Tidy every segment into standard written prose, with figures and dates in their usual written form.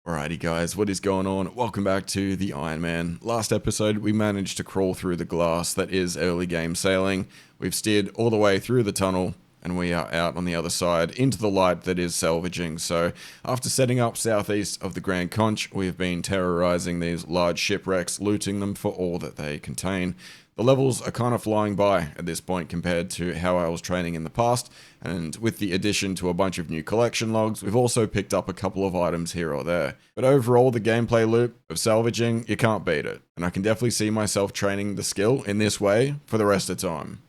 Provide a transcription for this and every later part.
Alrighty guys, what is going on? Welcome back to the Ironman. Last episode we managed to crawl through the glass that is early game sailing. We've steered all the way through the tunnel and we are out on the other side into the light that is salvaging. So after setting up southeast of the Grand Conch, we have been terrorizing these large shipwrecks, looting them for all that they contain. The levels are kind of flying by at this point compared to how I was training in the past, and with the addition to a bunch of new collection logs, we've also picked up a couple of items here or there. But overall, the gameplay loop of salvaging, you can't beat it, and I can definitely see myself training the skill in this way for the rest of the time.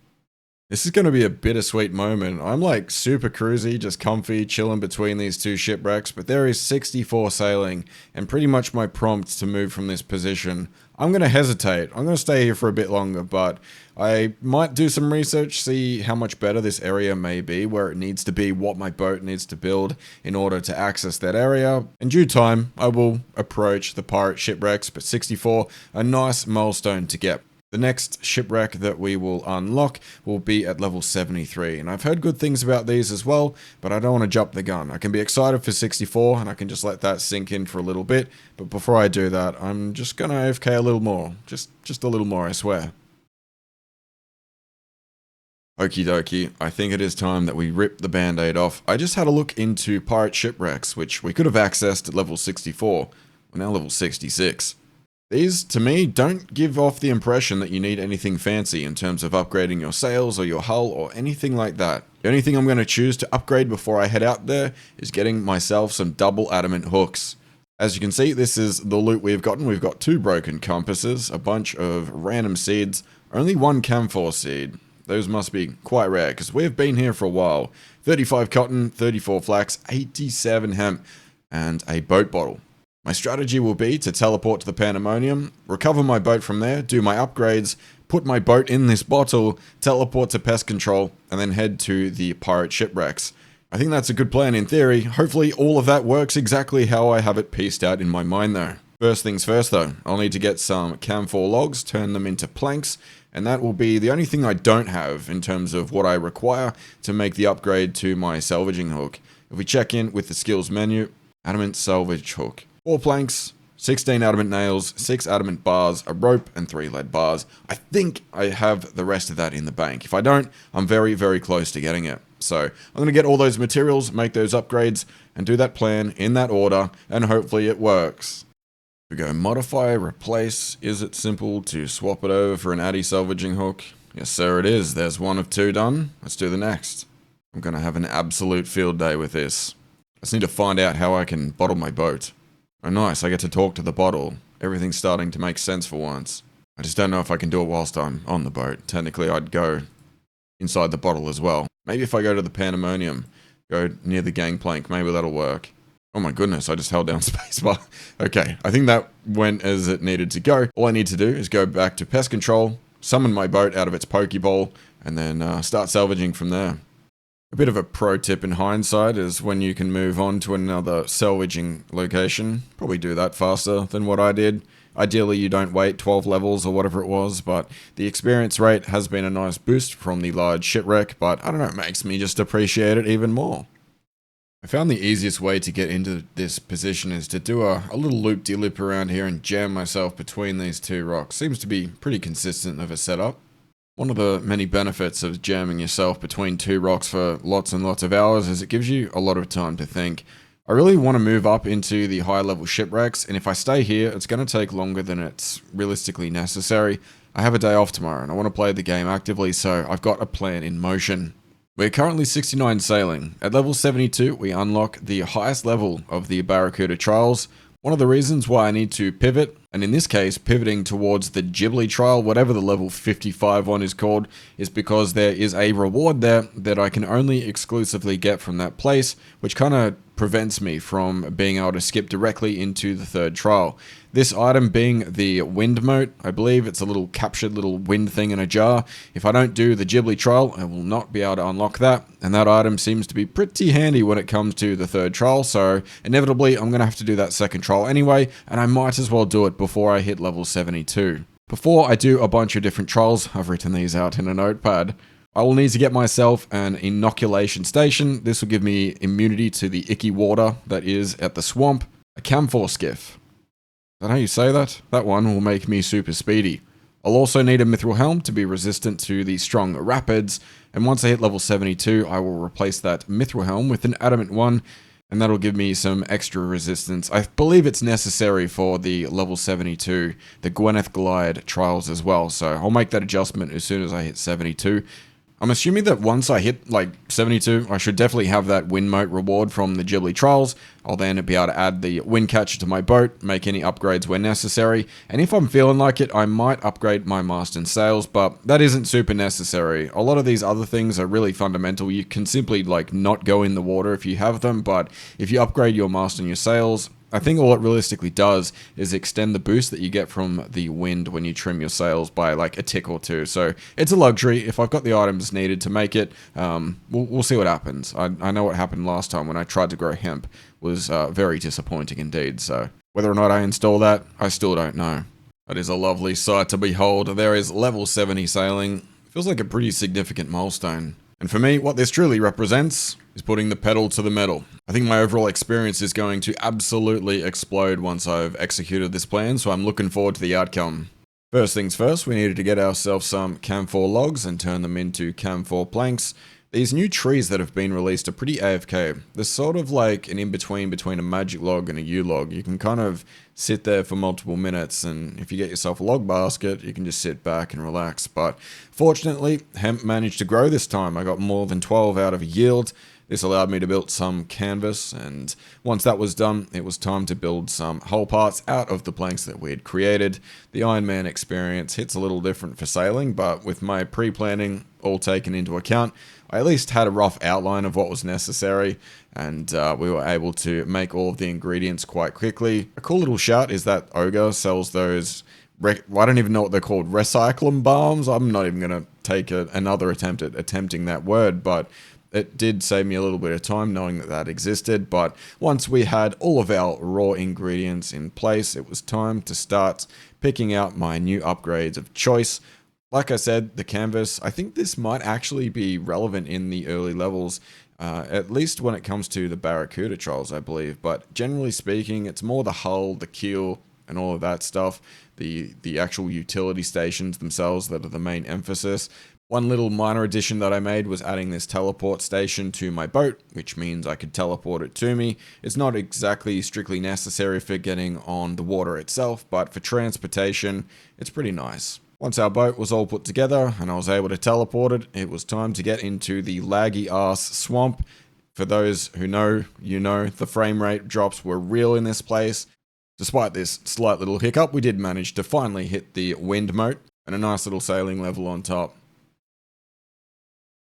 This is going to be a bittersweet moment. I'm like super cruisy, just comfy, chilling between these two shipwrecks, but there is 64 sailing, and pretty much my prompt to move from this position. I'm going to hesitate. I'm going to stay here for a bit longer, but I might do some research, see how much better this area may be, where it needs to be, what my boat needs to build in order to access that area. In due time, I will approach the pirate shipwrecks, but 64, a nice milestone to get. The next shipwreck that we will unlock will be at level 73, and I've heard good things about these as well, but I don't want to jump the gun. I can be excited for 64, and I can just let that sink in for a little bit, but before I do that, I'm just going to AFK a little more. Just a little more, I swear. Okie dokie, I think it is time that we rip the band-aid off. I just had a look into pirate shipwrecks, which we could have accessed at level 64. We're now level 66. These, to me, don't give off the impression that you need anything fancy in terms of upgrading your sails or your hull or anything like that. The only thing I'm going to choose to upgrade before I head out there is getting myself some double adamant hooks. As you can see, this is the loot we've gotten. We've got 2 broken compasses, a bunch of random seeds, only 1 camphor seed. Those must be quite rare because we've been here for a while. 35 cotton, 34 flax, 87 hemp, and a boat bottle. My strategy will be to teleport to the Pandemonium, recover my boat from there, do my upgrades, put my boat in this bottle, teleport to pest control, and then head to the pirate shipwrecks. I think that's a good plan in theory. Hopefully all of that works exactly how I have it pieced out in my mind though. First things first though, I'll need to get some camphor logs, turn them into planks, and that will be the only thing I don't have in terms of what I require to make the upgrade to my salvaging hook. If we check in with the skills menu, adamant salvage hook. 4 planks, 16 adamant nails, 6 adamant bars, a rope, and 3 lead bars. I think I have the rest of that in the bank. If I don't, I'm very, very close to getting it. So I'm going to get all those materials, make those upgrades, and do that plan in that order, and hopefully it works. We go modify, replace. Is it simple to swap it over for an addy salvaging hook? Yes sir it is. There's 1 of 2 done. Let's do the next. I'm going to have an absolute field day with this. I just need to find out how I can bottle my boat. Oh nice, I get to talk to the bottle. Everything's starting to make sense for once. I just don't know if I can do it whilst I'm on the boat. Technically I'd go inside the bottle as well. Maybe if I go to the Pandemonium, go near the gangplank, maybe that'll work. Oh my goodness, I just held down spacebar. Okay, I think that went as it needed to go. All I need to do is go back to pest control, summon my boat out of its pokeball, and then start salvaging from there. A bit of a pro tip in hindsight is when you can move on to another salvaging location, probably do that faster than what I did. Ideally you don't wait 12 levels or whatever it was, but the experience rate has been a nice boost from the large shipwreck, but I don't know, it makes me just appreciate it even more. I found the easiest way to get into this position is to do a little loop-de-loop around here and jam myself between these 2 rocks. Seems to be pretty consistent of a setup. One of the many benefits of jamming yourself between 2 rocks for lots and lots of hours is it gives you a lot of time to think. I really want to move up into the high level shipwrecks, and if I stay here, it's going to take longer than it's realistically necessary. I have a day off tomorrow and I want to play the game actively, so I've got a plan in motion. We're currently 69 sailing. At level 72, we unlock the highest level of the Barracuda trials. One of the reasons why I need to pivot, and in this case pivoting towards the Ghibli trial, whatever the level 55 one is called, is because there is a reward there that I can only exclusively get from that place, which kind of prevents me from being able to skip directly into the 3rd trial. This item being the wind mote, I believe it's a little captured little wind thing in a jar. If I don't do the Ghibli trial, I will not be able to unlock that, and that item seems to be pretty handy when it comes to the 3rd trial, so inevitably I'm going to have to do that 2nd trial anyway, and I might as well do it before I hit level 72. Before I do a bunch of different trials, I've written these out in a notepad, I will need to get myself an inoculation station. This will give me immunity to the icky water that is at the swamp. A Camphor skiff. Is that how you say that? That one will make me super speedy. I'll also need a mithril helm to be resistant to the strong rapids, and once I hit level 72, I will replace that mithril helm with an adamant one, and that'll give me some extra resistance. I believe it's necessary for the level 72, the Gwennneth glide trials as well, so I'll make that adjustment as soon as I hit 72. I'm assuming that once I hit like 72, I should definitely have that wind moat reward from the Ghibli trials. I'll then be able to add the wind catcher to my boat, make any upgrades where necessary, and if I'm feeling like it, I might upgrade my mast and sails, but that isn't super necessary. A lot of these other things are really fundamental. You can simply like not go in the water if you have them, but if you upgrade your mast and your sails, I think all it realistically does is extend the boost that you get from the wind when you trim your sails by like a tick or two. So it's a luxury. If I've got the items needed to make it, we'll see what happens. I know what happened last time when I tried to grow hemp was very disappointing indeed. So whether or not I install that, I still don't know. That is a lovely sight to behold. There is level 70 sailing. Feels like a pretty significant milestone. And for me, what this truly represents is putting the pedal to the metal. I think my overall experience is going to absolutely explode once I've executed this plan, so I'm looking forward to the outcome. First things first, we needed to get ourselves some camphor logs and turn them into camphor planks. These new trees that have been released are pretty AFK. They're sort of like an in-between between a magic log and a U-log. You can kind of sit there for multiple minutes, and if you get yourself a log basket, you can just sit back and relax. But fortunately, hemp managed to grow this time. I got more than 12 out of a yield. This allowed me to build some canvas, and once that was done, it was time to build some hull parts out of the planks that we had created. The Ironman experience hits a little different for sailing, but with my pre-planning all taken into account, I at least had a rough outline of what was necessary, and we were able to make all of the ingredients quite quickly. A cool little shout is that Ogre sells those, I don't even know what they're called, recycling balms? I'm not even going to take another attempt at attempting that word, but it did save me a little bit of time knowing that that existed. But once we had all of our raw ingredients in place, it was time to start picking out my new upgrades of choice. Like I said, the canvas, I think this might actually be relevant in the early levels, at least when it comes to the Barracuda trials, I believe. But generally speaking, it's more the hull, the keel, and all of that stuff, the actual utility stations themselves that are the main emphasis. One little minor addition that I made was adding this teleport station to my boat, which means I could teleport it to me. It's not exactly strictly necessary for getting on the water itself, but for transportation, it's pretty nice. Once our boat was all put together and I was able to teleport it, it was time to get into the laggy ass swamp. For those who know, you know, the frame rate drops were real in this place. Despite this slight little hiccup, we did manage to finally hit the wind moat and a nice little sailing level on top.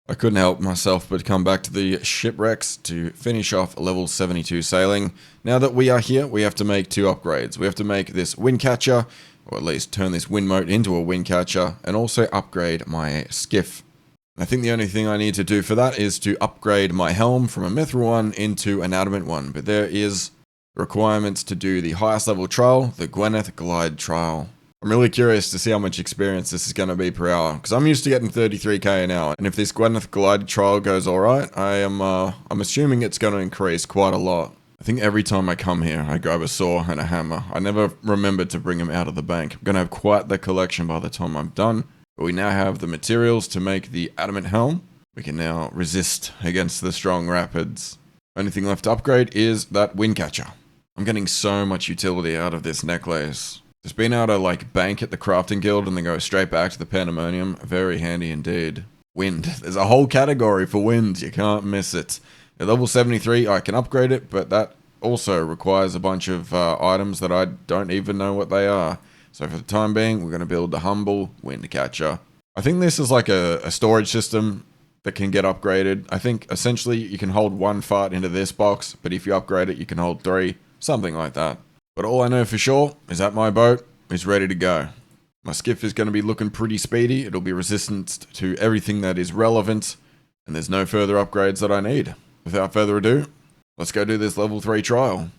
I couldn't help myself but come back to the shipwrecks to finish off level 72 sailing. Now that we are here, we have to make two upgrades. We have to make this wind catcher, or at least turn this wind moat into a wind catcher, and also upgrade my skiff. I think the only thing I need to do for that is to upgrade my helm from a mithril one into an adamant one, but there is requirements to do the highest level trial, the Gwennneth glide trial. I'm really curious to see how much experience this is going to be per hour, because I'm used to getting 33k an hour, and if this Gwennneth glide trial goes alright, I'm assuming it's going to increase quite a lot. I think every time I come here, I grab a saw and a hammer. I never remembered to bring them out of the bank. I'm going to have quite the collection by the time I'm done, but we now have the materials to make the adamant helm. We can now resist against the strong rapids. Only thing left to upgrade is that wind catcher. I'm getting so much utility out of this necklace. Just being able to like bank at the crafting guild and then go straight back to the pandemonium, very handy indeed. Wind. There's a whole category for wind, you can't miss it. At level 73 I can upgrade it, but that also requires a bunch of items that I don't even know what they are. So for the time being, we're going to build a humble wind catcher. I think this is like a storage system that can get upgraded. I think essentially you can hold one fart into this box, but if you upgrade it you can hold 3, something like that. But all I know for sure is that my boat is ready to go. My skiff is going to be looking pretty speedy. It'll be resistant to everything that is relevant, and there's no further upgrades that I need. Without further ado, let's go do this level 3 trial.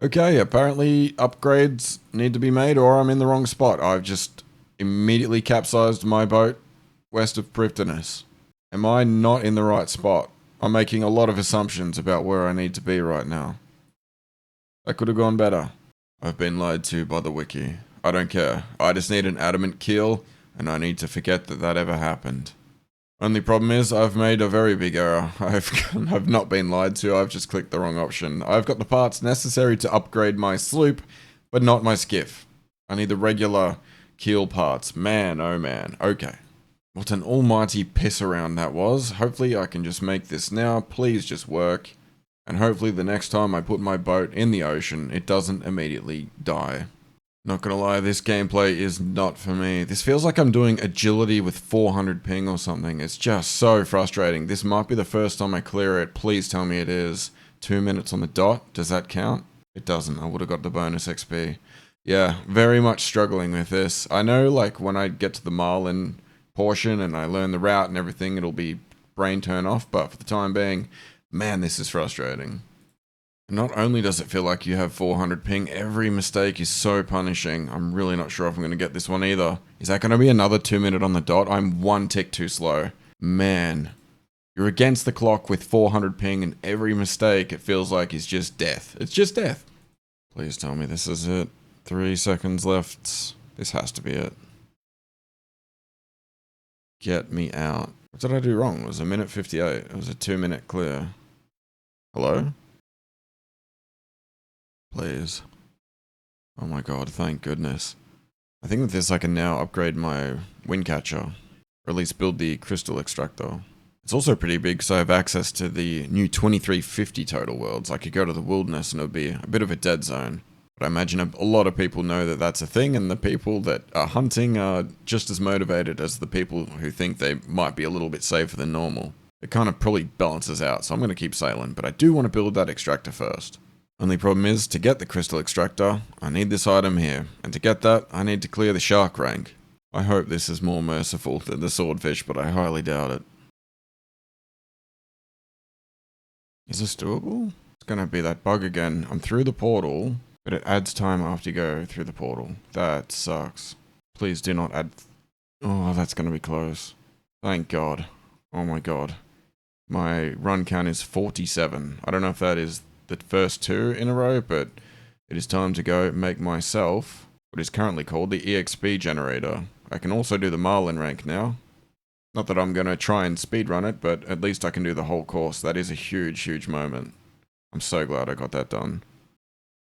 Okay, apparently upgrades need to be made or I'm in the wrong spot. I've just immediately capsized my boat west of Prifddinas. Am I not in the right spot? I'm making a lot of assumptions about where I need to be right now. That could have gone better. I've been lied to by the wiki. I don't care. I just need an adamant keel, and I need to forget that that ever happened. Only problem is, I've made a very big error. I've not been lied to, I've just clicked the wrong option. I've got the parts necessary to upgrade my sloop, but not my skiff. I need the regular keel parts. Man, oh man. Okay. What an almighty piss around that was. Hopefully I can just make this now. Please just work. And hopefully the next time I put my boat in the ocean, it doesn't immediately die. Not gonna lie, this gameplay is not for me. This feels like I'm doing agility with 400 ping or something. It's just so frustrating. This might be the first time I clear it. Please tell me it is. 2 minutes on the dot. Does that count? It doesn't. I would have got the bonus XP. Yeah, very much struggling with this. I know, like, when I get to the Marlin portion and I learn the route and everything, it'll be brain turn off, but for the time being, man, this is frustrating. Not only does it feel like you have 400 ping, every mistake is so punishing. I'm really not sure if I'm going to get this one either. Is that going to be another 2 minute on the dot? I'm 1 tick too slow. Man, you're against the clock with 400 ping and every mistake it feels like is just death. It's just death. Please tell me this is it. 3 seconds left. This has to be it. Get me out. What did I do wrong? It was 1:58. It was a 2 minute clear. Hello? Please. Oh my god, thank goodness. I think with this I can now upgrade my wind catcher, or at least build the crystal extractor. It's also pretty big because I have access to the new 2350 total worlds. I could go to the wilderness and it would be a bit of a dead zone. But I imagine a lot of people know that that's a thing, and the people that are hunting are just as motivated as the people who think they might be a little bit safer than normal. It kind of probably balances out, so I'm going to keep sailing, but I do want to build that extractor first. Only problem is, to get the crystal extractor, I need this item here, and to get that, I need to clear the shark rank. I hope this is more merciful than the swordfish, but I highly doubt it. Is this doable? It's gonna be that bug again. I'm through the portal, but it adds time after you go through the portal. That sucks. Please do not add... Oh, that's gonna be close. Thank God. Oh my god. My run count is 47. I don't know if that is the first 2 in a row, but it is time to go make myself what is currently called the EXP generator. I can also do the Marlin rank now. Not that I'm going to try and speedrun it, but at least I can do the whole course. That is a huge, huge moment. I'm so glad I got that done.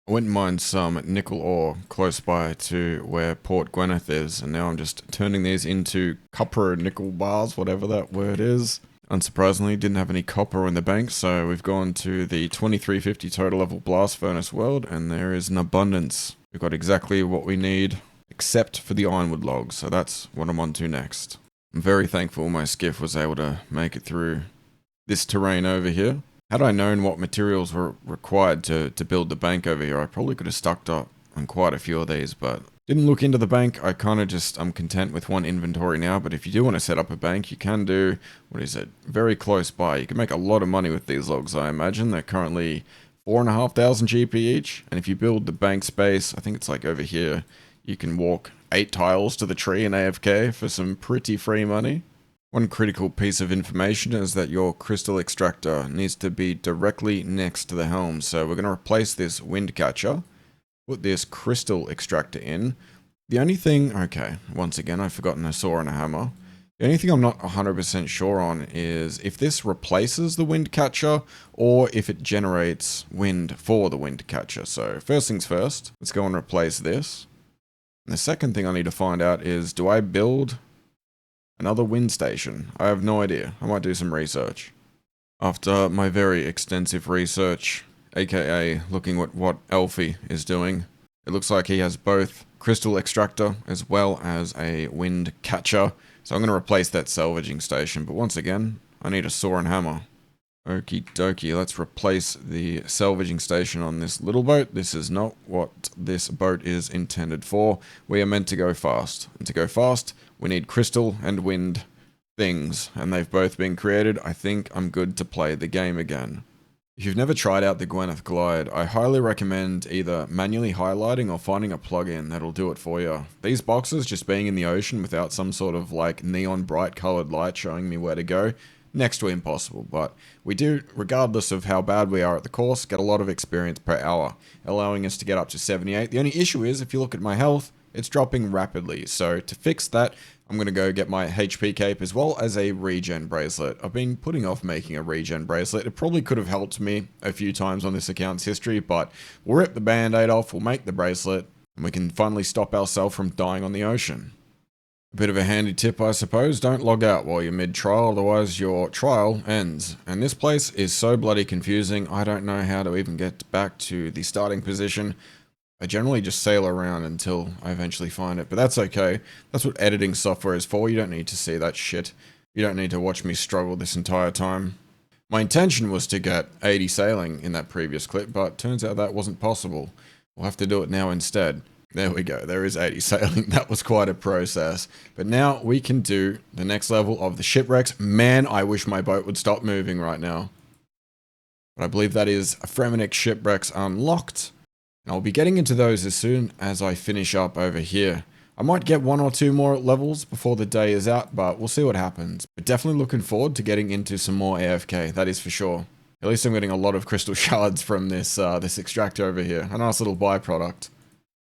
I went and mined some nickel ore close by to where Port Gwennneth is, and now I'm just turning these into copper nickel bars, whatever that word is. Unsurprisingly, didn't have any copper in the bank, so we've gone to the 2350 total level blast furnace world, and there is an abundance. We've got exactly what we need, except for the ironwood logs, so that's what I'm on to next. I'm very thankful my skiff was able to make it through this terrain over here. Had I known what materials were required to build the bank over here, I probably could have stocked up on quite a few of these, but didn't look into the bank. I'm content with one inventory now, but if you do want to set up a bank, you can do, what is it, very close by. You can make a lot of money with these logs, I imagine. They're currently 4,500 GP each, and if you build the bank space, I think it's like over here, you can walk 8 tiles to the tree in AFK for some pretty free money. One critical piece of information is that your crystal extractor needs to be directly next to the helm, so we're going to replace this wind catcher. Put this crystal extractor in. The only thing, okay, once again, I've forgotten a saw and a hammer. The only thing I'm not 100% sure on is if this replaces the wind catcher or if it generates wind for the wind catcher. So first things first, let's go and replace this. And the second thing I need to find out is, do I build another wind station? I have no idea. I might do some research. After my very extensive research, aka looking at what Alfie is doing, it looks like he has both crystal extractor as well as a wind catcher, so I'm going to replace that salvaging station, but once again, I need a saw and hammer. Okie dokie, let's replace the salvaging station on this little boat. This is not what this boat is intended for. We are meant to go fast, and to go fast, we need crystal and wind things, and they've both been created. I think I'm good to play the game again. If you've never tried out the Gwennneth Glide, I highly recommend either manually highlighting or finding a plugin that'll do it for you. These boxes just being in the ocean without some sort of like neon bright colored light showing me where to go, next to impossible, but we do, regardless of how bad we are at the course, get a lot of experience per hour, allowing us to get up to 78. The only issue is, if you look at my health, it's dropping rapidly, so to fix that, I'm going to go get my HP cape as well as a regen bracelet. I've been putting off making a regen bracelet. It probably could have helped me a few times on this account's history, but we'll rip the band-aid off, we'll make the bracelet, and we can finally stop ourselves from dying on the ocean. A bit of a handy tip, I suppose, don't log out while you're mid-trial, otherwise your trial ends. And this place is so bloody confusing, I don't know how to even get back to the starting position. I generally just sail around until I eventually find it, but that's okay. That's what editing software is for. You don't need to see that shit. You don't need to watch me struggle this entire time. My intention was to get 80 sailing in that previous clip, but turns out that wasn't possible. We'll have to do it now instead. There we go, there is 80 sailing. That was quite a process. But now we can do the next level of the shipwrecks. Man, I wish my boat would stop moving right now. But I believe that is Fremennik shipwrecks unlocked. And I'll be getting into those as soon as I finish up over here. I might get 1 or 2 more levels before the day is out, but we'll see what happens. But definitely looking forward to getting into some more AFK, that is for sure. At least I'm getting a lot of crystal shards from this extractor over here. A nice little byproduct.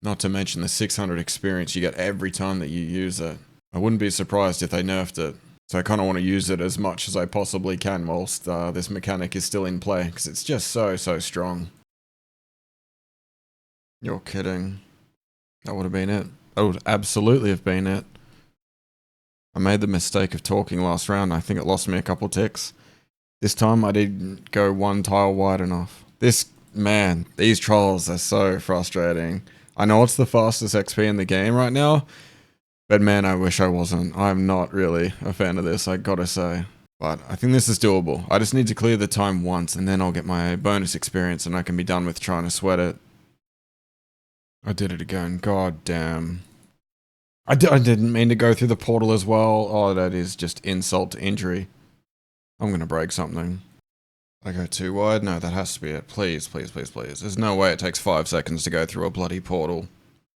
Not to mention the 600 experience you get every time that you use it. I wouldn't be surprised if they nerfed it. So I kind of want to use it as much as I possibly can whilst this mechanic is still in play, because it's just so strong. You're kidding. That would have been it. That would absolutely have been it. I made the mistake of talking last round. I think it lost me a couple ticks. This time I didn't go 1 tile wide enough. Man, these trolls are so frustrating. I know it's the fastest XP in the game right now, but man, I wish I wasn't. I'm not really a fan of this, I gotta say. But I think this is doable. I just need to clear the time once, and then I'll get my bonus experience, and I can be done with trying to sweat it. I did it again, god damn. I didn't mean to go through the portal as well. Oh, that is just insult to injury. I'm gonna break something. I go too wide? No, that has to be it. Please, please, please, please. There's no way it takes 5 seconds to go through a bloody portal.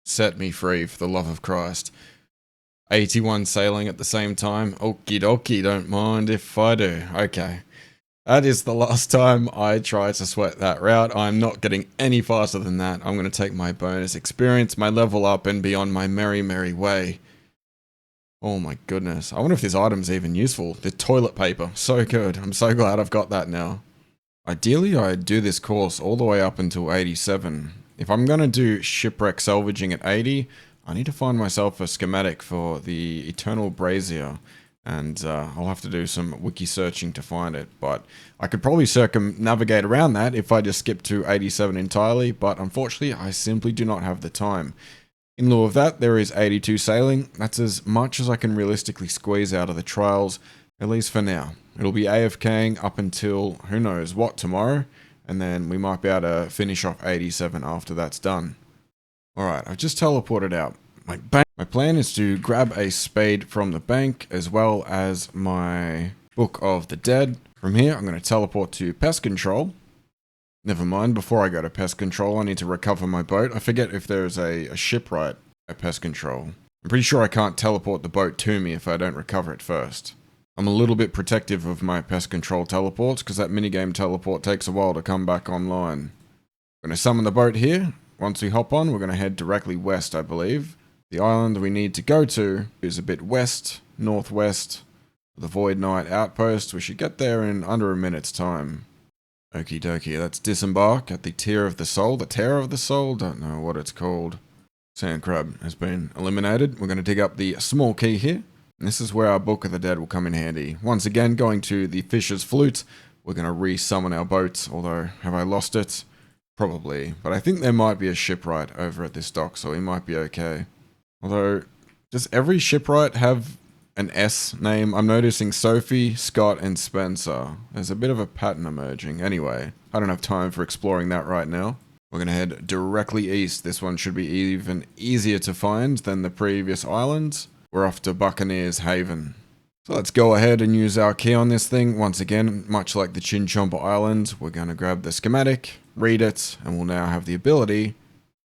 Set me free, for the love of Christ. 81 sailing at the same time. Okie dokie, don't mind if I do. Okay. That is the last time I try to sweat that route. I'm not getting any faster than that. I'm going to take my bonus experience, my level up, and be on my merry, merry way. Oh my goodness. I wonder if this item's even useful. The toilet paper. So good. I'm so glad I've got that now. Ideally, I'd do this course all the way up until 87. If I'm going to do shipwreck salvaging at 80, I need to find myself a schematic for the eternal brazier. And I'll have to do some wiki searching to find it. But I could probably circumnavigate around that if I just skip to 87 entirely. But unfortunately, I simply do not have the time. In lieu of that, there is 82 sailing. That's as much as I can realistically squeeze out of the trials, at least for now. It'll be AFKing up until who knows what tomorrow, and then we might be able to finish off 87 after that's done. Alright, I've just teleported out. My plan is to grab a spade from the bank, as well as my Book of the Dead. From here, I'm going to teleport to pest control. Never mind, before I go to pest control, I need to recover my boat. I forget if there's a shipwright at pest control. I'm pretty sure I can't teleport the boat to me if I don't recover it first. I'm a little bit protective of my pest control teleports, because that minigame teleport takes a while to come back online. I'm going to summon the boat here. Once we hop on, we're going to head directly west, I believe. The island we need to go to is a bit west, northwest, the Void Knight outpost. We should get there in under a minute's time. Okie dokie, let's disembark at the Tear of the Soul. The Tear of the Soul? Don't know what it's called. Sand crab has been eliminated. We're going to dig up the small key here. And this is where our Book of the Dead will come in handy. Once again, going to the Fisher's Flute. We're going to re-summon our boat, although, have I lost it? Probably. But I think there might be a shipwright over at this dock, so we might be okay. Although, does every shipwright have an S name? I'm noticing Sophie, Scott, and Spencer. There's a bit of a pattern emerging. Anyway, I don't have time for exploring that right now. We're going to head directly east. This one should be even easier to find than the previous islands. We're off to Buccaneer's Haven. So let's go ahead and use our key on this thing. Once again, much like the Chinchomba Island, we're going to grab the schematic, read it, and we'll now have the ability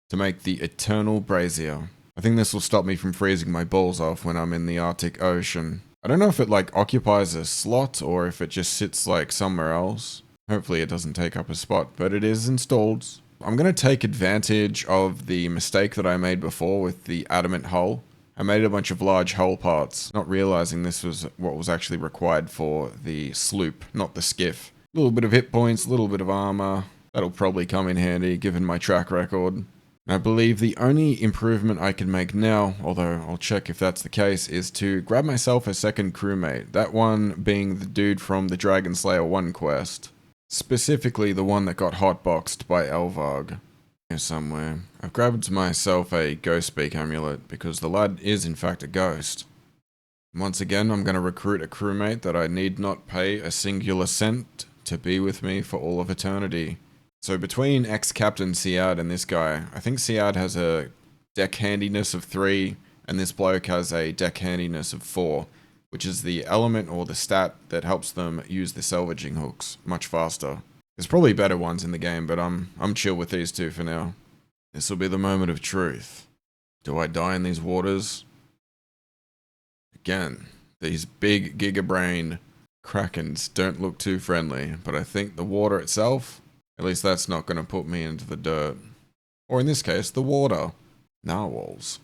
to make the Eternal Brazier. I think this will stop me from freezing my balls off when I'm in the Arctic Ocean. I don't know if it like occupies a slot or if it just sits like somewhere else. Hopefully it doesn't take up a spot, but it is installed. I'm going to take advantage of the mistake that I made before with the adamant hull. I made a bunch of large hull parts, not realizing this was what was actually required for the sloop, not the skiff. A little bit of hit points, a little bit of armor. That'll probably come in handy given my track record. I believe the only improvement I can make now, although I'll check if that's the case, is to grab myself a second crewmate. That one being the dude from the Dragon Slayer 1 quest. Specifically the one that got hotboxed by Elvarg. Here somewhere. I've grabbed myself a ghost speak amulet because the lad is in fact a ghost. Once again, I'm going to recruit a crewmate that I need not pay a singular cent to be with me for all of eternity. So between ex-captain Siad and this guy, I think Siad has a deck handiness of 3 and this bloke has a deck handiness of 4, which is the element or the stat that helps them use the salvaging hooks much faster. There's probably better ones in the game, but I'm chill with these two for now. This will be the moment of truth. Do I die in these waters? Again, these big gigabrain krakens don't look too friendly, but I think the water itself, at least that's not going to put me into the dirt. Or in this case, the water. Narwhals.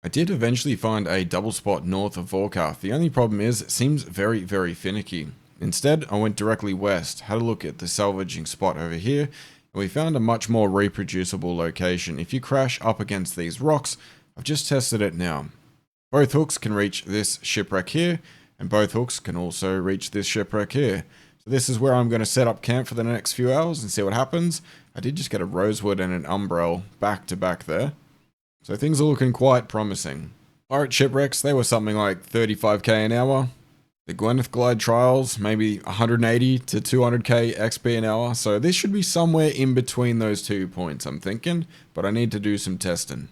I did eventually find a double spot north of Vorkath. The only problem is it seems very, very finicky. Instead, I went directly west, had a look at the salvaging spot over here, and we found a much more reproducible location. If you crash up against these rocks, I've just tested it now. Both hooks can reach this shipwreck here, and both hooks can also reach this shipwreck here. So this is where I'm going to set up camp for the next few hours and see what happens. I did just get a Rosewood and an Umbrel back to back there. So things are looking quite promising. Pirate shipwrecks, they were something like 35k an hour. The Gwennneth glide trials, maybe 180 to 200k XP an hour. So this should be somewhere in between those 2 points, I'm thinking. But I need to do some testing.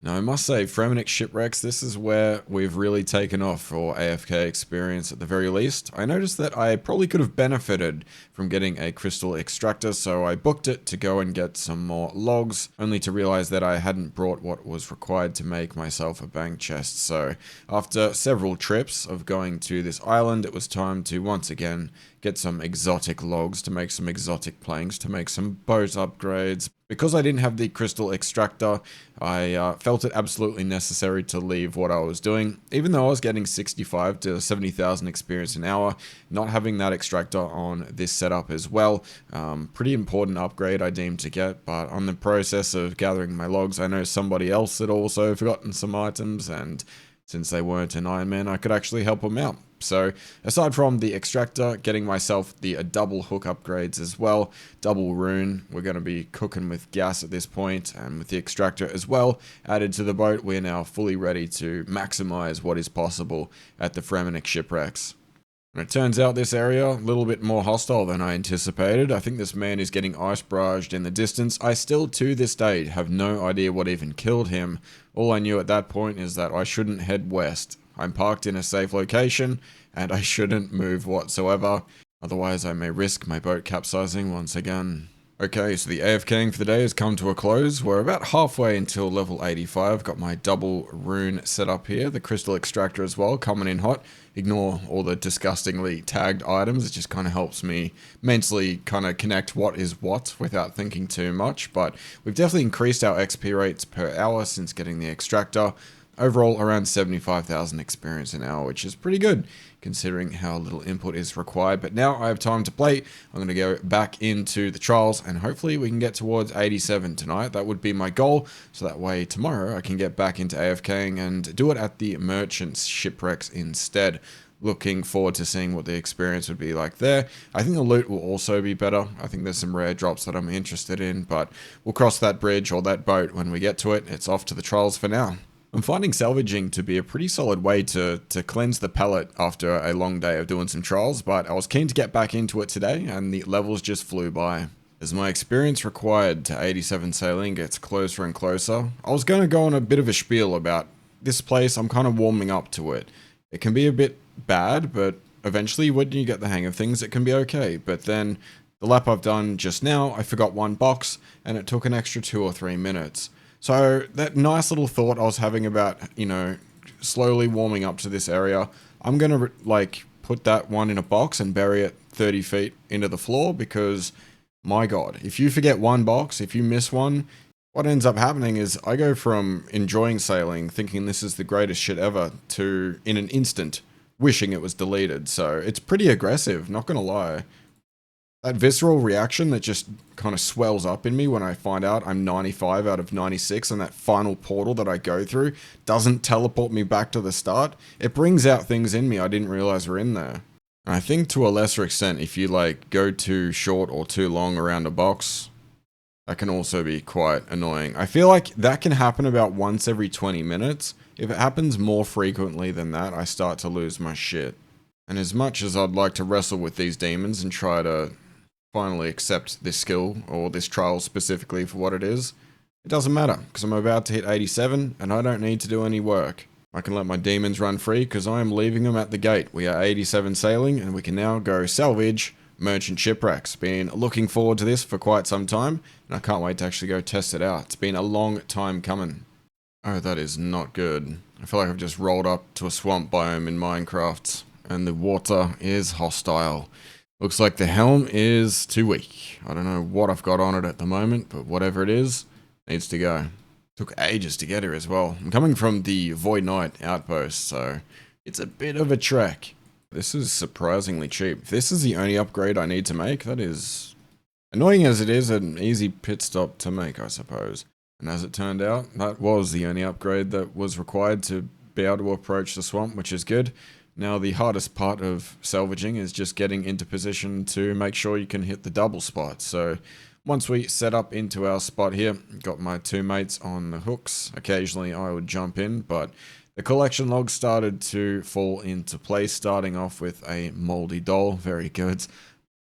Now I must say, Fremennik shipwrecks, this is where we've really taken off for AFK experience at the very least. I noticed that I probably could have benefited from getting a crystal extractor, so I booked it to go and get some more logs, only to realize that I hadn't brought what was required to make myself a bank chest. So after several trips of going to this island, it was time to once again get some exotic logs to make some exotic planks, to make some boat upgrades. Because I didn't have the crystal extractor, I felt it absolutely necessary to leave what I was doing. Even though I was getting 65 to 70,000 experience an hour, not having that extractor on this setup as well, pretty important upgrade I deemed to get. But on the process of gathering my logs, I know somebody else had also forgotten some items, and since they weren't an Ironman, I could actually help them out. So aside from the extractor, getting myself the double hook upgrades as well, double rune, we're going to be cooking with gas at this point, and with the extractor as well added to the boat, we're now fully ready to maximize what is possible at the Fremennik shipwrecks. And it turns out this area, a little bit more hostile than I anticipated. I think this man is getting ice barraged in the distance. I still, to this day, have no idea what even killed him. All I knew at that point is that I shouldn't head west. I'm parked in a safe location, and I shouldn't move whatsoever. Otherwise, I may risk my boat capsizing once again. Okay, so the AFKing for the day has come to a close. We're about halfway until level 85. Got my double rune set up here. The crystal extractor as well, coming in hot. Ignore all the disgustingly tagged items. It just kind of helps me mentally kind of connect what is what without thinking too much. But we've definitely increased our XP rates per hour since getting the extractor. Overall, around 75,000 experience an hour, which is pretty good considering how little input is required. But now I have time to play. I'm going to go back into the trials and hopefully we can get towards 87 tonight. That would be my goal. So that way tomorrow I can get back into AFKing and do it at the merchant's shipwrecks instead. Looking forward to seeing what the experience would be like there. I think the loot will also be better. I think there's some rare drops that I'm interested in, but we'll cross that bridge or that boat when we get to it. It's off to the trials for now. I'm finding salvaging to be a pretty solid way to cleanse the palate after a long day of doing some trials, but I was keen to get back into it today and the levels just flew by. As my experience required to 87 sailing gets closer and closer, I was going to go on a bit of a spiel about this place. I'm kind of warming up to it. It can be a bit bad, but eventually when you get the hang of things, it can be okay. But then the lap I've done just now, I forgot one box and it took an extra 2 or 3 minutes. So that nice little thought I was having about, slowly warming up to this area, I'm going to like put that one in a box and bury it 30 feet into the floor because, my God, if you forget one box, if you miss one, what ends up happening is I go from enjoying sailing, thinking this is the greatest shit ever, to, in an instant, wishing it was deleted. So it's pretty aggressive, not going to lie. That visceral reaction that just kind of swells up in me when I find out I'm 95 out of 96 and that final portal that I go through doesn't teleport me back to the start. It brings out things in me I didn't realize were in there. And I think to a lesser extent, if you like go too short or too long around a box, that can also be quite annoying. I feel like that can happen about once every 20 minutes. If it happens more frequently than that, I start to lose my shit. And as much as I'd like to wrestle with these demons and try to finally accept this skill, or this trial specifically for what it is, it doesn't matter, because I'm about to hit 87, and I don't need to do any work. I can let my demons run free, because I am leaving them at the gate. We are 87 sailing, and we can now go salvage merchant shipwrecks. Been looking forward to this for quite some time, and I can't wait to actually go test it out. It's been a long time coming. Oh, that is not good. I feel like I've just rolled up to a swamp biome in Minecraft, and the water is hostile. Looks like the helm is too weak. I don't know what I've got on it at the moment, but whatever it is, needs to go. Took ages to get here as well. I'm coming from the Void Knight outpost, so it's a bit of a trek. This is surprisingly cheap. If this is the only upgrade I need to make, that is, annoying as it is, an easy pit stop to make, I suppose. And as it turned out, that was the only upgrade that was required to be able to approach the swamp, which is good. Now, the hardest part of salvaging is just getting into position to make sure you can hit the double spot. So once we set up into our spot here, got my two mates on the hooks. Occasionally I would jump in, but the collection log started to fall into place, starting off with a moldy doll. Very good.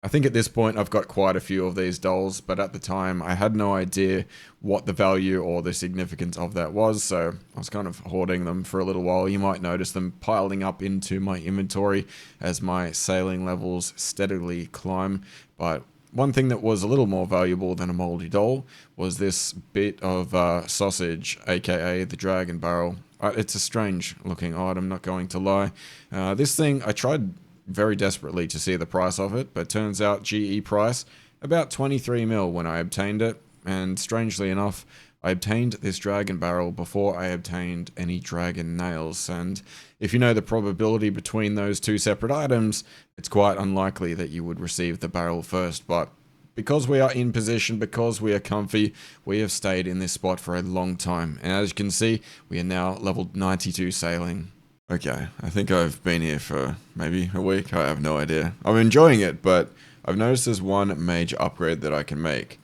I think at this point I've got quite a few of these dolls, but at the time I had no idea what the value or the significance of that was, so I was kind of hoarding them for a little while. You might notice them piling up into my inventory as my sailing levels steadily climb, but one thing that was a little more valuable than a moldy doll was this bit of sausage, aka the dragon barrel. It's a strange looking item, not going to lie. This thing, I tried very desperately to see the price of it, but turns out GE price about 23 mil when I obtained it, and strangely enough I obtained this dragon barrel before I obtained any dragon nails, and if you know the probability between those two separate items, it's quite unlikely that you would receive the barrel first. But because we are in position, because we are comfy, we have stayed in this spot for a long time, and as you can see, we are now level 92 sailing. Okay, I think I've been here for maybe a week, I have no idea. I'm enjoying it, but I've noticed there's one major upgrade that I can make.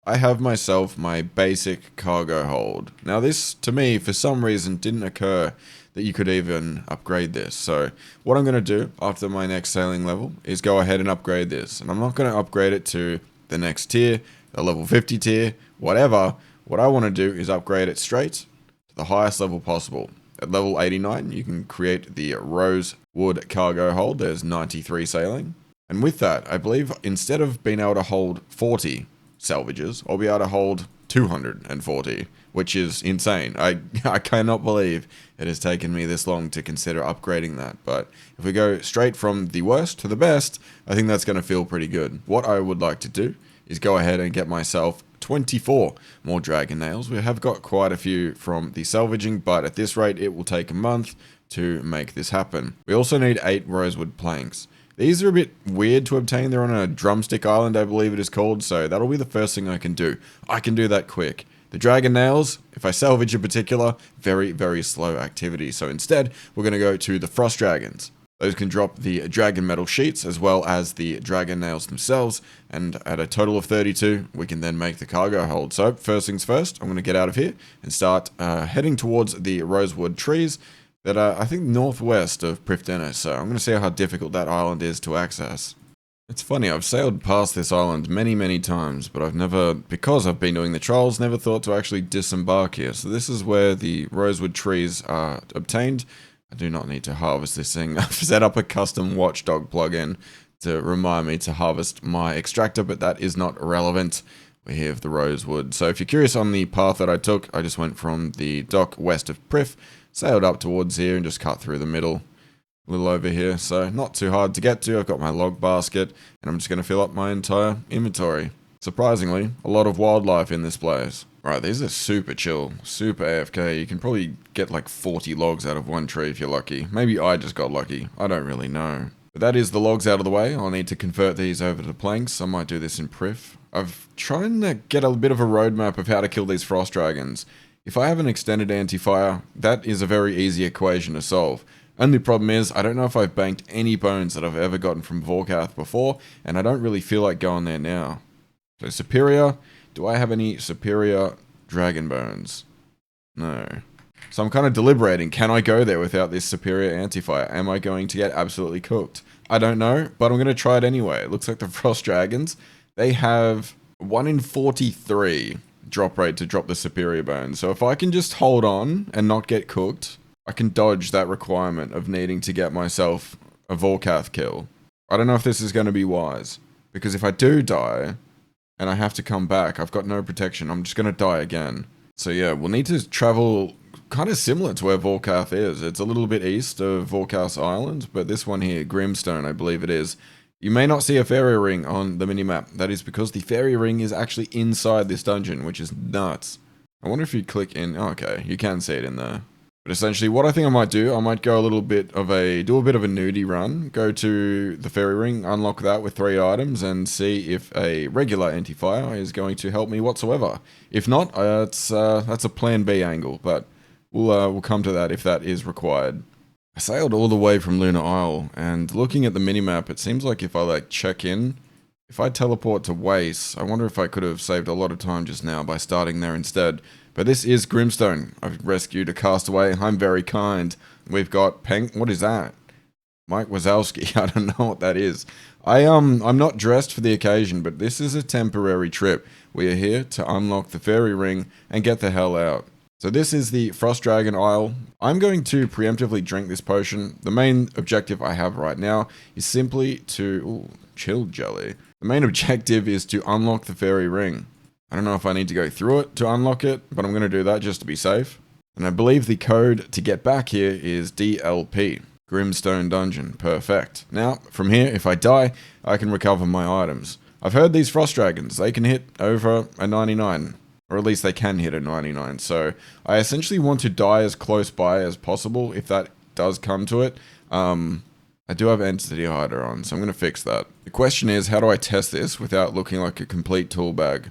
I have myself my basic cargo hold. Now this, to me, for some reason, didn't occur that you could even upgrade this. So what I'm going to do after my next sailing level is go ahead and upgrade this. And I'm not going to upgrade it to the next tier, the level 50 tier, whatever. What I want to do is upgrade it straight to the highest level possible. At level 89, you can create the Rosewood cargo hold. There's 93 sailing. And with that, I believe instead of being able to hold 40 salvages, I'll be able to hold 240, which is insane. I cannot believe it has taken me this long to consider upgrading that. But if we go straight from the worst to the best, I think that's going to feel pretty good. What I would like to do is go ahead and get myself 24 more dragon nails. We have got quite a few from the salvaging, but at this rate it will take a month to make this happen. We also need 8 rosewood planks. These are a bit weird to obtain. They're on a drumstick island, I believe it is called, so that'll be the first thing I can do. I can do that quick. The dragon nails, if I salvage in particular, very, very slow activity. So instead, we're going to go to the frost dragons. Those can drop the dragon metal sheets as well as the dragon nails themselves, and at a total of 32, we can then make the cargo hold. So first things first, I'm going to get out of here and start heading towards the rosewood trees that are, I think, northwest of Prifdena. So I'm going to see how difficult that island is to access. It's funny, I've sailed past this island many, many times, but I've never, because I've been doing the trials, never thought to actually disembark here. So this is where the rosewood trees are obtained. I do not need to harvest this thing. I've set up a custom watchdog plugin to remind me to harvest my extractor, but that is not relevant. We have the rosewood. So if you're curious on the path that I took, I just went from the dock west of Prif, sailed up towards here and just cut through the middle. a little over here, so not too hard to get to. I've got my log basket, and I'm just going to fill up my entire inventory. Surprisingly, a lot of wildlife in this place. Right, these are super chill, super AFK. You can probably get like 40 logs out of one tree if you're lucky. Maybe I just got lucky. I don't really know. But that is the logs out of the way. I'll need to convert these over to planks. I might do this in Priv. I've tried to get a bit of a roadmap of how to kill these frost dragons. If I have an extended anti-fire, that is a very easy equation to solve. Only problem is, I don't know if I've banked any bones that I've ever gotten from Vorkath before, and I don't really feel like going there now. So superior, do I have any superior dragon bones? No. So I'm kind of deliberating, can I go there without this superior anti-fire? Am I going to get absolutely cooked? I don't know, but I'm going to try it anyway. It looks like the frost dragons, they have 1 in 43 drop rate to drop the superior bones. So if I can just hold on and not get cooked, I can dodge that requirement of needing to get myself a Vorkath kill. I don't know if this is going to be wise, because if I do die and I have to come back, I've got no protection. I'm just going to die again. So yeah, we'll need to travel kind of similar to where Vorkath is. It's a little bit east of Vorkath Island, but this one here, Grimstone, I believe it is. You may not see a fairy ring on the minimap. That is because the fairy ring is actually inside this dungeon, which is nuts. I wonder if you click in... Oh, okay, you can see it in there. But essentially, what I think I might do, I might go do a bit of a nudie run, go to the fairy ring, unlock that with 3 items, and see if a regular anti-fire is going to help me whatsoever. If not, that's a plan B angle, but we'll come to that if that is required. I sailed all the way from Lunar Isle, and looking at the minimap, it seems like if I check in, if I teleport to Wace, I wonder if I could have saved a lot of time just now by starting there instead. But this is Grimstone. I've rescued a castaway. I'm very kind. We've got what is that? Mike Wazowski. I don't know what that is. I'm not dressed for the occasion, but this is a temporary trip. We are here to unlock the fairy ring and get the hell out. So this is the Frost Dragon Isle. I'm going to preemptively drink this potion. The main objective I have right now is simply to... Ooh, chill jelly. The main objective is to unlock the fairy ring. I don't know if I need to go through it to unlock it, but I'm going to do that just to be safe. And I believe the code to get back here is DLP. Grimstone Dungeon. Perfect. Now, from here, if I die, I can recover my items. I've heard these Frost Dragons, they can hit over a 99. Or at least they can hit a 99. So I essentially want to die as close by as possible if that does come to it. I do have Entity Hider on, so I'm going to fix that. The question is, how do I test this without looking like a complete tool bag?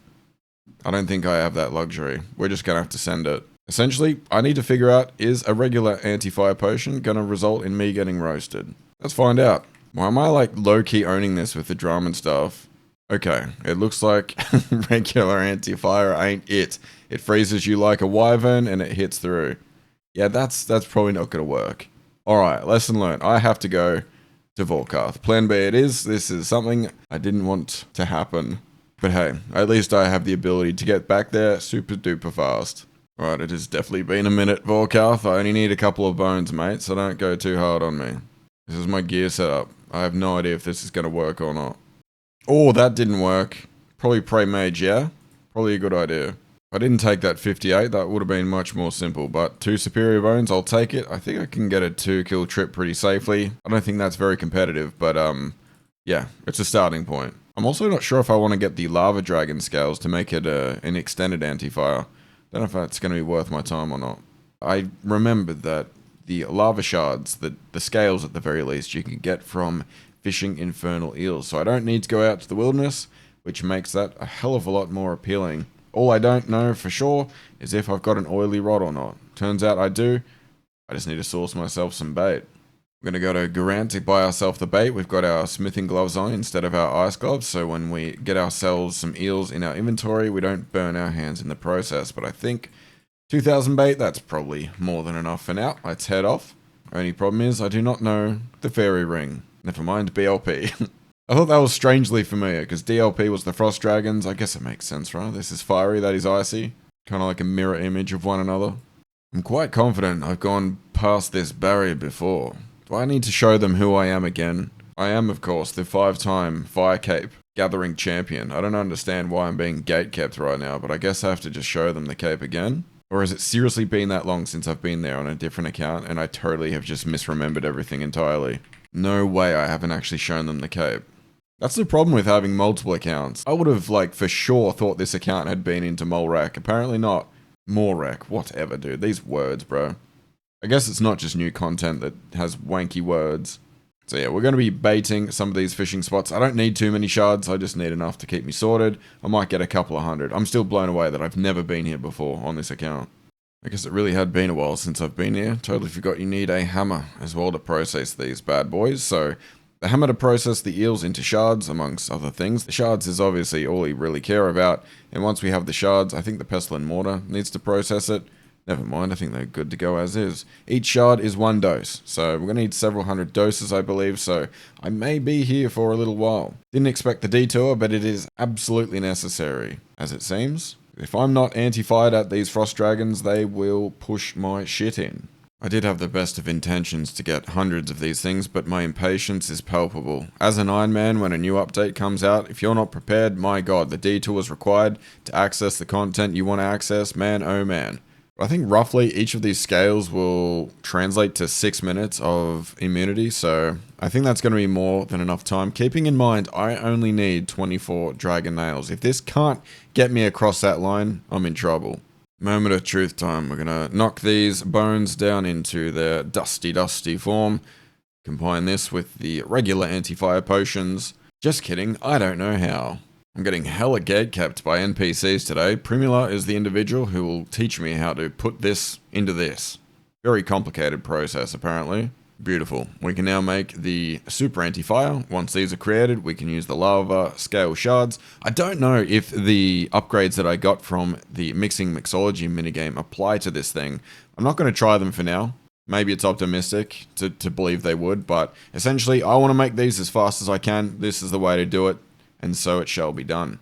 I don't think I have that luxury. We're just going to have to send it. Essentially, I need to figure out, is a regular anti-fire potion going to result in me getting roasted? Let's find out. Why am I low-key owning this with the drum and stuff? Okay, it looks like regular anti-fire ain't it. It freezes you like a wyvern and it hits through. Yeah, that's probably not going to work. Alright, lesson learned. I have to go to Vorkath. Plan B it is. This is something I didn't want to happen. But hey, at least I have the ability to get back there super duper fast. Alright, it has definitely been a minute, Vorkath. I only need a couple of bones, mate, so don't go too hard on me. This is my gear setup. I have no idea if this is going to work or not. Oh, that didn't work. Probably Prey Mage, yeah? Probably a good idea. If I didn't take that 58, that would have been much more simple. But 2 superior bones, I'll take it. I think I can get a 2-kill trip pretty safely. I don't think that's very competitive, but yeah, it's a starting point. I'm also not sure if I want to get the lava dragon scales to make it an extended anti-fire. Don't know if that's going to be worth my time or not. I remembered that the lava shards, the scales at the very least, you can get from fishing infernal eels. So I don't need to go out to the wilderness, which makes that a hell of a lot more appealing. All I don't know for sure is if I've got an oily rod or not. Turns out I do. I just need to source myself some bait. We're going to go to Garant to buy ourselves the bait. We've got our smithing gloves on instead of our ice gloves, so when we get ourselves some eels in our inventory, we don't burn our hands in the process. But I think 2,000 bait, that's probably more than enough for now. Let's head off. Only problem is I do not know the fairy ring. Never mind BLP. I thought that was strangely familiar, because DLP was the Frost Dragons. I guess it makes sense, right? This is fiery, that is icy. Kind of like a mirror image of one another. I'm quite confident I've gone past this barrier before. Do I need to show them who I am again? I am, of course, the 5-time Fire Cape Gathering Champion. I don't understand why I'm being gate-kept right now, but I guess I have to just show them the cape again. Or has it seriously been that long since I've been there on a different account and I totally have just misremembered everything entirely? No way I haven't actually shown them the cape. That's the problem with having multiple accounts. I would have, like, for sure thought this account had been into Molrack. Apparently not. Morrack. Whatever, dude. These words, bro. I guess it's not just new content that has wanky words. So yeah, we're going to be baiting some of these fishing spots. I don't need too many shards. I just need enough to keep me sorted. I might get a couple of hundred. I'm still blown away that I've never been here before on this account. I guess it really had been a while since I've been here. Totally forgot you need a hammer as well to process these bad boys. So the hammer to process the eels into shards, amongst other things. The shards is obviously all you really care about. And once we have the shards, I think the pestle and mortar needs to process it. Never mind, I think they're good to go as is. Each shard is 1 dose, so we're going to need several hundred doses, I believe, so I may be here for a little while. Didn't expect the detour, but it is absolutely necessary, as it seems. If I'm not anti-fired at these frost dragons, they will push my shit in. I did have the best of intentions to get hundreds of these things, but my impatience is palpable. As an Ironman, when a new update comes out, if you're not prepared, my god, the detour is required to access the content you want to access, man oh man. I think roughly each of these scales will translate to 6 minutes of immunity, so I think that's going to be more than enough time. Keeping in mind, I only need 24 dragon nails. If this can't get me across that line, I'm in trouble. Moment of truth time. We're going to knock these bones down into their dusty form. Combine this with the regular anti-fire potions. Just kidding, I don't know how. I'm getting hella gatekept by NPCs today. Primula is the individual who will teach me how to put this into this. Very complicated process, apparently. Beautiful. We can now make the super anti-fire. Once these are created, we can use the lava scale shards. I don't know if the upgrades that I got from the mixing mixology minigame apply to this thing. I'm not going to try them for now. Maybe it's optimistic to believe they would, but essentially I want to make these as fast as I can. This is the way to do it. And so it shall be done.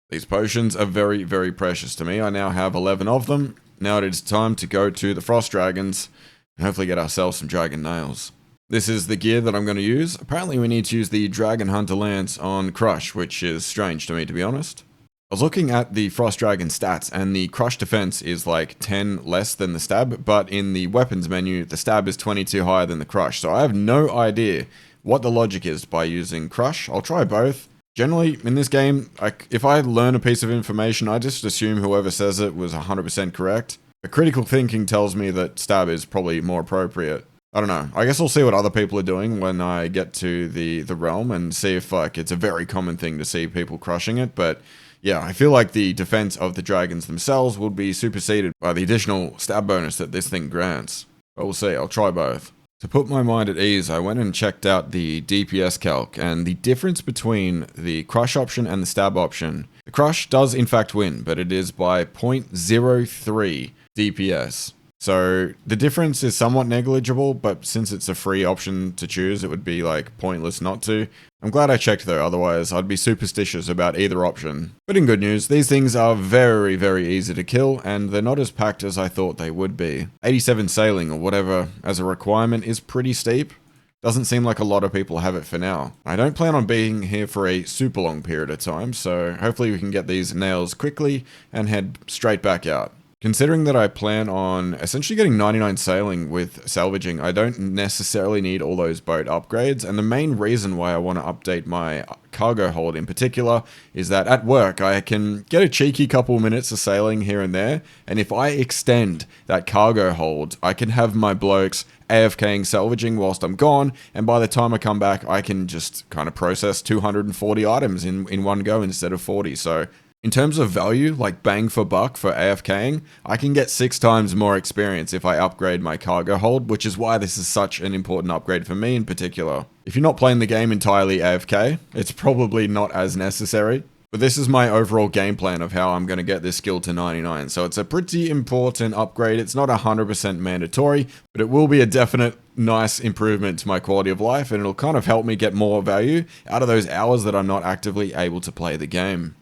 These potions are very, very precious to me. I now have 11 of them. Now it is time to go to the frost dragons and hopefully get ourselves some dragon nails. This is the gear that I'm going to use. Apparently we need to use the Dragon Hunter Lance on Crush, which is strange to me, to be honest. I was looking at the frost dragon stats and the Crush defense is like 10 less than the stab, but in the weapons menu, the stab is 22 higher than the Crush. So I have no idea what the logic is by using Crush. I'll try both. Generally, in this game, if I learn a piece of information, I just assume whoever says it was 100% correct. But critical thinking tells me that stab is probably more appropriate. I don't know. I guess I'll see what other people are doing when I get to the realm and see if it's a very common thing to see people crushing it. But yeah, I feel like the defense of the dragons themselves would be superseded by the additional stab bonus that this thing grants. But we'll see. I'll try both. To put my mind at ease, I went and checked out the DPS calc, and the difference between the crush option and the stab option. The crush does in fact win, but it is by 0.03 DPS. So the difference is somewhat negligible, but since it's a free option to choose, it would be like pointless not to. I'm glad I checked though, otherwise I'd be superstitious about either option. But in good news, these things are very, very easy to kill, and they're not as packed as I thought they would be. 87 sailing or whatever as a requirement is pretty steep. Doesn't seem like a lot of people have it for now. I don't plan on being here for a super long period of time, so hopefully we can get these nails quickly and head straight back out. Considering that I plan on essentially getting 99 sailing with salvaging, I don't necessarily need all those boat upgrades, and the main reason why I want to update my cargo hold in particular is that at work I can get a cheeky couple minutes of sailing here and there, and if I extend that cargo hold, I can have my blokes AFKing salvaging whilst I'm gone, and by the time I come back I can just kind of process 240 items in one go instead of 40, so in terms of value, like bang for buck for AFKing, I can get 6 times more experience if I upgrade my cargo hold, which is why this is such an important upgrade for me in particular. If you're not playing the game entirely AFK, it's probably not as necessary, but this is my overall game plan of how I'm going to get this skill to 99, so it's a pretty important upgrade. It's not 100% mandatory, but it will be a definite nice improvement to my quality of life, and it'll kind of help me get more value out of those hours that I'm not actively able to play the game.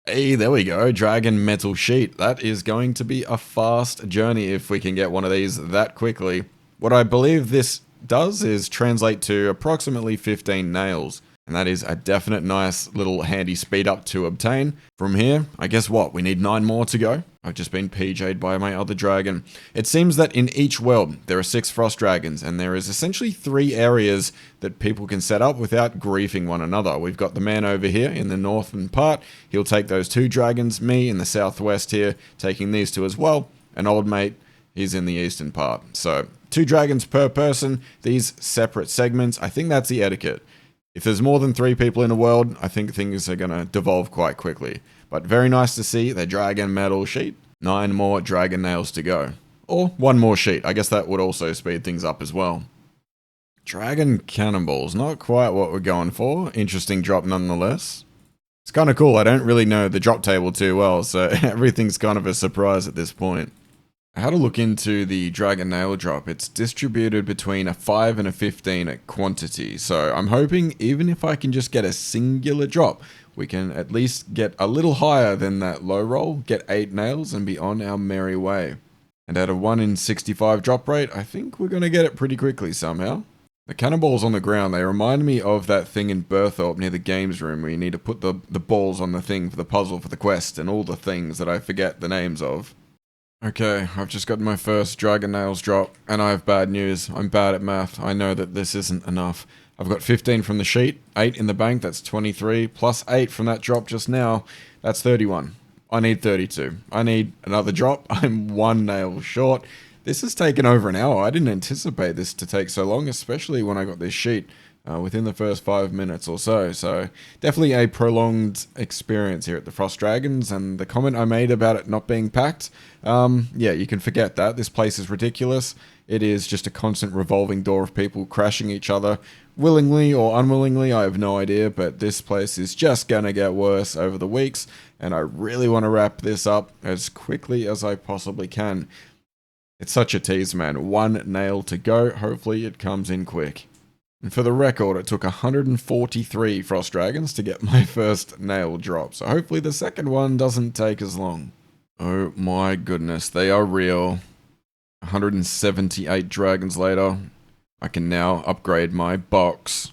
Hey, there we go, Dragon Metal Sheet. That is going to be a fast journey if we can get one of these that quickly. What I believe this does is translate to approximately 15 nails. And that is a definite nice little handy speed up to obtain. From here, I guess what? We need 9 more to go. I've just been PJ'd by my other dragon. It seems that in each world, there are 6 frost dragons, and there is essentially 3 areas that people can set up without griefing one another. We've got the man over here in the northern part. He'll take those 2 dragons. Me in the southwest here, taking these 2 as well. An old mate, he's in the eastern part. So 2 dragons per person, these separate segments. I think that's the etiquette. If there's more than 3 people in a world, I think things are going to devolve quite quickly. But very nice to see the dragon metal sheet. 9 more dragon nails to go. Or 1 more sheet. I guess that would also speed things up as well. Dragon cannonballs. Not quite what we're going for. Interesting drop nonetheless. It's kind of cool. I don't really know the drop table too well, so everything's kind of a surprise at this point. I had a look into the dragon nail drop. It's distributed between a 5 and a 15 at quantity. So I'm hoping even if I can just get a singular drop, we can at least get a little higher than that low roll, get 8 nails and be on our merry way. And at a 1 in 65 drop rate, I think we're going to get it pretty quickly somehow. The cannonballs on the ground, they remind me of that thing in Berthorpe near the games room where you need to put the balls on the thing for the puzzle for the quest and all the things that I forget the names of. Okay, I've just got my first dragon nails drop, and I have bad news. I'm bad at math. I know that this isn't enough. I've got 15 from the sheet, 8 in the bank, that's 23, plus 8 from that drop just now, that's 31. I need 32. I need another drop. I'm 1 nail short. This has taken over an hour. I didn't anticipate this to take so long, especially when I got this sheet within the first 5 minutes or so. So definitely a prolonged experience here at the Frost Dragons, and the comment I made about it not being packed, yeah, you can forget that. This place is ridiculous. It is just a constant revolving door of people crashing each other, willingly or unwillingly, I have no idea, but this place is just gonna get worse over the weeks, and I really want to wrap this up as quickly as I possibly can. It's such a tease, man. 1 nail to go. Hopefully it comes in quick. And for the record, it took 143 Frost Dragons to get my first nail drop, so hopefully the second one doesn't take as long. Oh my goodness, they are real. 178 dragons later, I can now upgrade my box.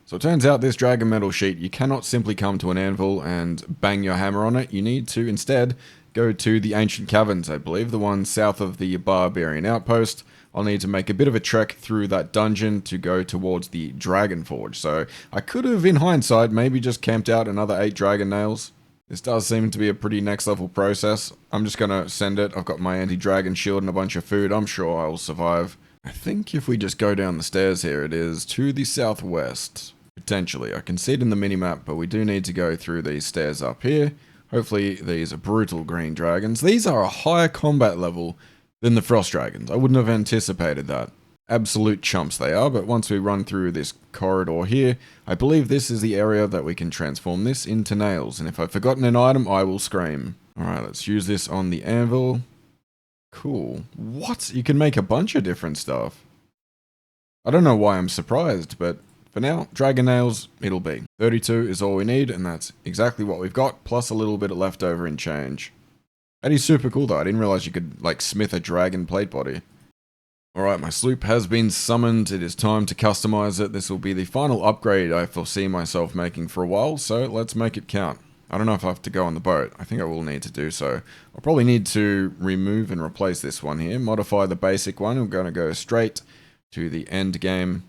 So it turns out this dragon metal sheet, you cannot simply come to an anvil and bang your hammer on it. You need to instead go to the ancient caverns, I believe, the one south of the barbarian outpost. I'll need to make a bit of a trek through that dungeon to go towards the dragon forge. So I could have, in hindsight, maybe just camped out another 8 dragon nails. This does seem to be a pretty next level process. I'm just going to send it. I've got my anti-dragon shield and a bunch of food. I'm sure I will survive. I think if we just go down the stairs here, it is to the southwest. Potentially. I can see it in the minimap, but we do need to go through these stairs up here. Hopefully these are brutal green dragons. These are a higher combat level than the frost dragons. I wouldn't have anticipated that. Absolute chumps they are, but once we run through this corridor here, I believe this is the area that we can transform this into nails, and if I've forgotten an item, I will scream. Alright, let's use this on the anvil. Cool. What? You can make a bunch of different stuff. I don't know why I'm surprised, but for now, dragon nails, it'll be. 32 is all we need, and that's exactly what we've got, plus a little bit of leftover in change. That is super cool though, I didn't realize you could, like, smith a dragon plate body. Alright, my sloop has been summoned, it is time to customize it. This will be the final upgrade I foresee myself making for a while, so let's make it count. I don't know if I have to go on the boat, I think I will need to do so. I'll probably need to remove and replace this one here, modify the basic one. I'm going to go straight to the end game.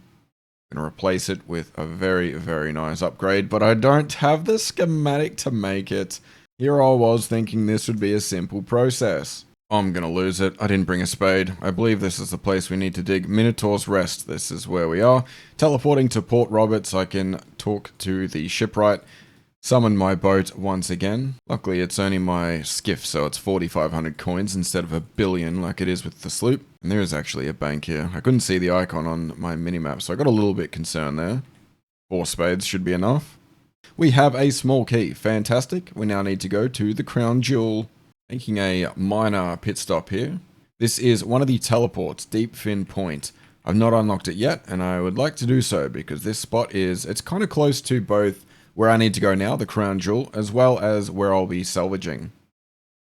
I'm going to replace it with a very, very nice upgrade, but I don't have the schematic to make it. Here I was thinking this would be a simple process. I'm gonna lose it. I didn't bring a spade. I believe this is the place we need to dig. Minotaur's Rest. This is where we are. Teleporting to Port Roberts, I can talk to the shipwright. Summon my boat once again. Luckily, it's only my skiff, so it's 4,500 coins instead of 1 billion like it is with the sloop. And there is actually a bank here. I couldn't see the icon on my minimap, so I got a little bit concerned there. 4 spades should be enough. We have a small key. Fantastic. We now need to go to the Crown Jewel. Making a minor pit stop here. This is one of the teleports, Deep Fin Point. I've not unlocked it yet, and I would like to do so because this spot is, it's kind of close to both where I need to go now, the Crown Jewel, as well as where I'll be salvaging.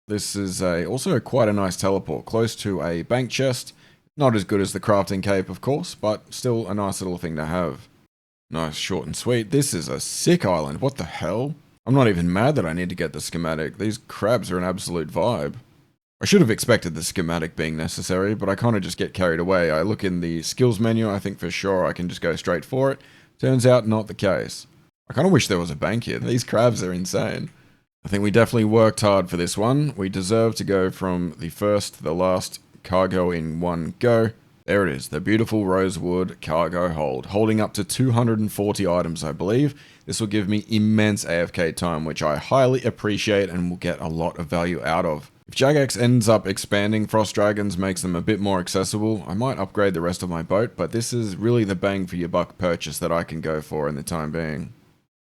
This is also quite a nice teleport, close to a bank chest. Not as good as the crafting cape, of course, but still a nice little thing to have. Nice, short and sweet. This is a sick island. What the hell? I'm not even mad that I need to get the schematic. These crabs are an absolute vibe. I should have expected the schematic being necessary, but I kind of just get carried away. I look in the skills menu, I think for sure I can just go straight for it. Turns out not the case. I kind of wish there was a bank here. These crabs are insane. I think we definitely worked hard for this one. We deserve to go from the first to the last cargo in one go. There it is, the beautiful Rosewood cargo hold, holding up to 240 items, I believe. This will give me immense AFK time, which I highly appreciate and will get a lot of value out of. If Jagex ends up expanding Frost Dragons, makes them a bit more accessible, I might upgrade the rest of my boat, but this is really the bang for your buck purchase that I can go for in the time being.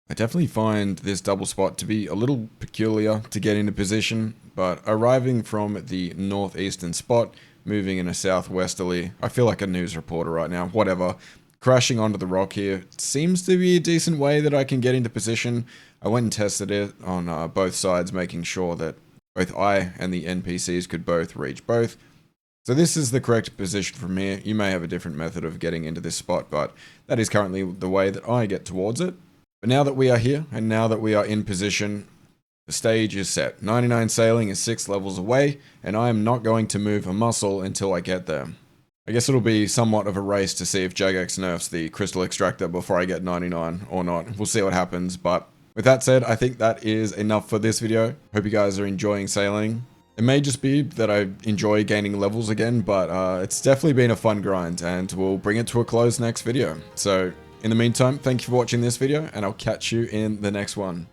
I definitely find this double spot to be a little peculiar to get into position, but arriving from the northeastern spot, moving in a southwesterly, I feel like a news reporter right now, whatever. Crashing onto the rock here seems to be a decent way that I can get into position. I went and tested it on both sides, making sure that both I and the NPCs could both reach both. So this is the correct position from here. You may have a different method of getting into this spot, but that is currently the way that I get towards it. But now that we are here, and now that we are in position, the stage is set. 99 sailing is 6 levels away, and I am not going to move a muscle until I get there. I guess it'll be somewhat of a race to see if Jagex nerfs the crystal extractor before I get 99 or not. We'll see what happens, but with that said, I think that is enough for this video. Hope you guys are enjoying sailing. It may just be that I enjoy gaining levels again, but it's definitely been a fun grind, and we'll bring it to a close next video. So in the meantime, thank you for watching this video, and I'll catch you in the next one.